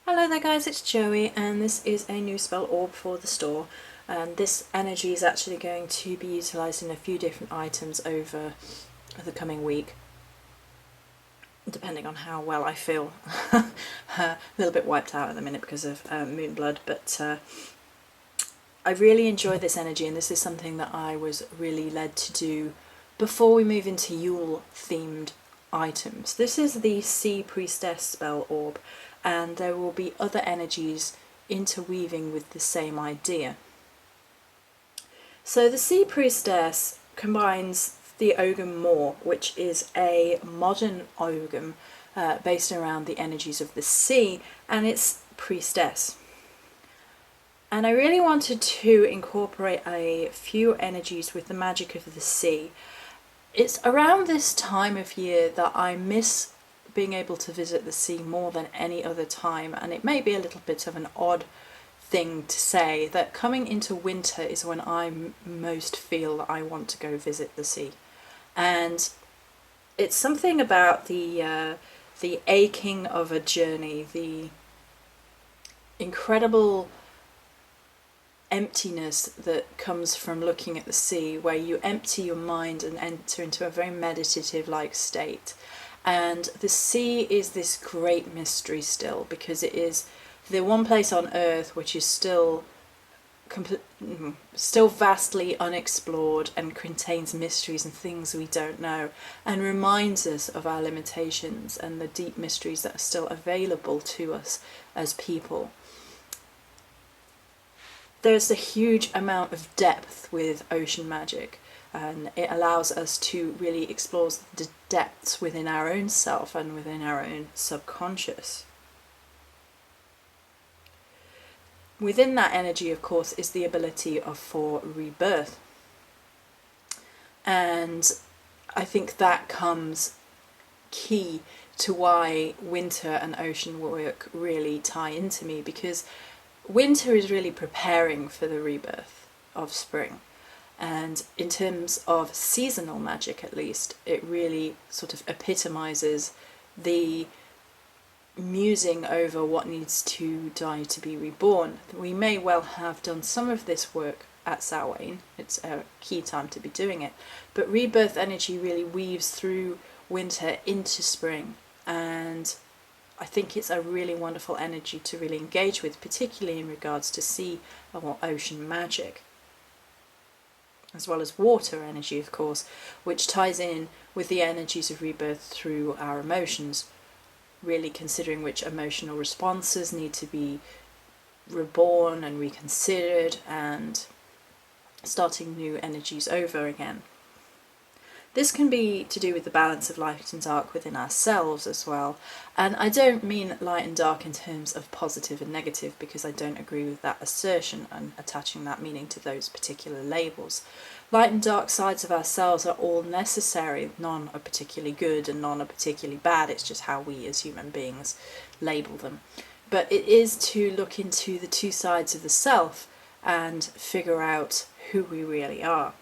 Hello there guys, it's Joey and this is a new spell orb for the store, and this energy is actually going to be utilised in a few different items over the coming week, depending on how well I feel. A little bit wiped out at the minute because of moon blood, but I really enjoy this energy, and this is something that I was really led to do before we move into Yule themed items. This is the Sea Priestess Spell Orb, and there will be other energies interweaving with the same idea. So the Sea Priestess combines the Ogam Moor, which is a modern Ogam based around the energies of the sea, and its priestess. And I really wanted to incorporate a few energies with the magic of the sea. It's around this time of year that I miss being able to visit the sea more than any other time, and it may be a little bit of an odd thing to say that coming into winter is when I most feel that I want to go visit the sea. And it's something about the aching of a journey, the incredible emptiness that comes from looking at the sea, where you empty your mind and enter into a very meditative like state. And the sea is this great mystery still, because it is the one place on earth which is still vastly unexplored and contains mysteries and things we don't know, and reminds us of our limitations and the deep mysteries that are still available to us as people. There's a huge amount of depth with ocean magic, and it allows us to really explore the depths within our own self and within our own subconscious. Within that energy, of course, is the ability for rebirth, and I think that comes key to why winter and ocean work really tie into me, because winter is really preparing for the rebirth of spring. And in terms of seasonal magic, at least, it really sort of epitomizes the musing over what needs to die to be reborn. We may well have done some of this work at Samhain, it's a key time to be doing it, but rebirth energy really weaves through winter into spring, and I think it's a really wonderful energy to really engage with, particularly in regards to sea or ocean magic, as well as water energy, of course, which ties in with the energies of rebirth through our emotions, really considering which emotional responses need to be reborn and reconsidered, and starting new energies over again. This can be to do with the balance of light and dark within ourselves as well. And I don't mean light and dark in terms of positive and negative, because I don't agree with that assertion and attaching that meaning to those particular labels. Light and dark sides of ourselves are all necessary. None are particularly good and none are particularly bad. It's just how we as human beings label them. But it is to look into the two sides of the self and figure out who we really are.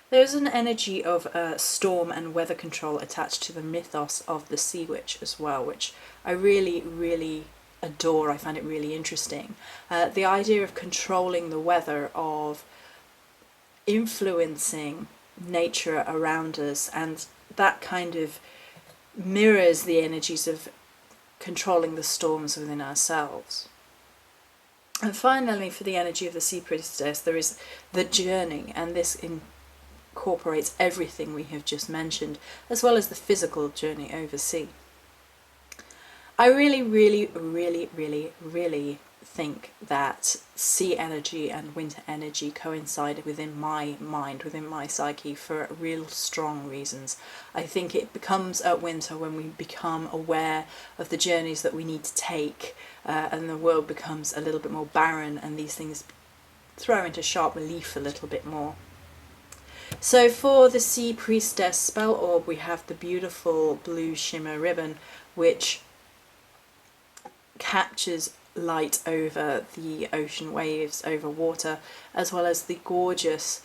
There's an energy of storm and weather control attached to the mythos of the Sea Witch as well, which I really, really adore. I find it really interesting. The idea of controlling the weather, of influencing nature around us, and that kind of mirrors the energies of controlling the storms within ourselves. And finally, for the energy of the Sea Priestess, there is the journey, and this incorporates everything we have just mentioned, as well as the physical journey overseas. I really, really, really, really, really think that sea energy and winter energy coincide within my mind, within my psyche, for real strong reasons. I think it becomes at winter when we become aware of the journeys that we need to take, and the world becomes a little bit more barren, and these things throw into sharp relief a little bit more. So for the Sea Priestess Spell Orb, we have the beautiful blue shimmer ribbon, which captures light over the ocean waves, over water, as well as the gorgeous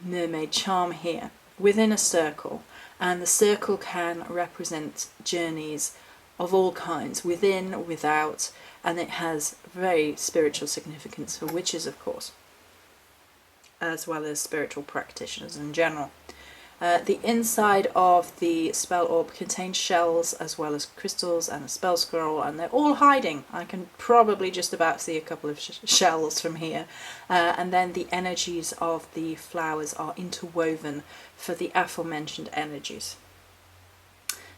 mermaid charm here within a circle. And the circle can represent journeys of all kinds, within, without, and it has very spiritual significance for witches, of course, as well as spiritual practitioners in general. The inside of the spell orb contains shells as well as crystals and a spell scroll, and they're all hiding. I can probably just about see a couple of shells from here. And then the energies of the flowers are interwoven for the aforementioned energies.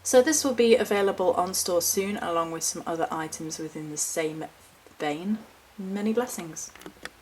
So this will be available on store soon, along with some other items within the same vein. Many blessings.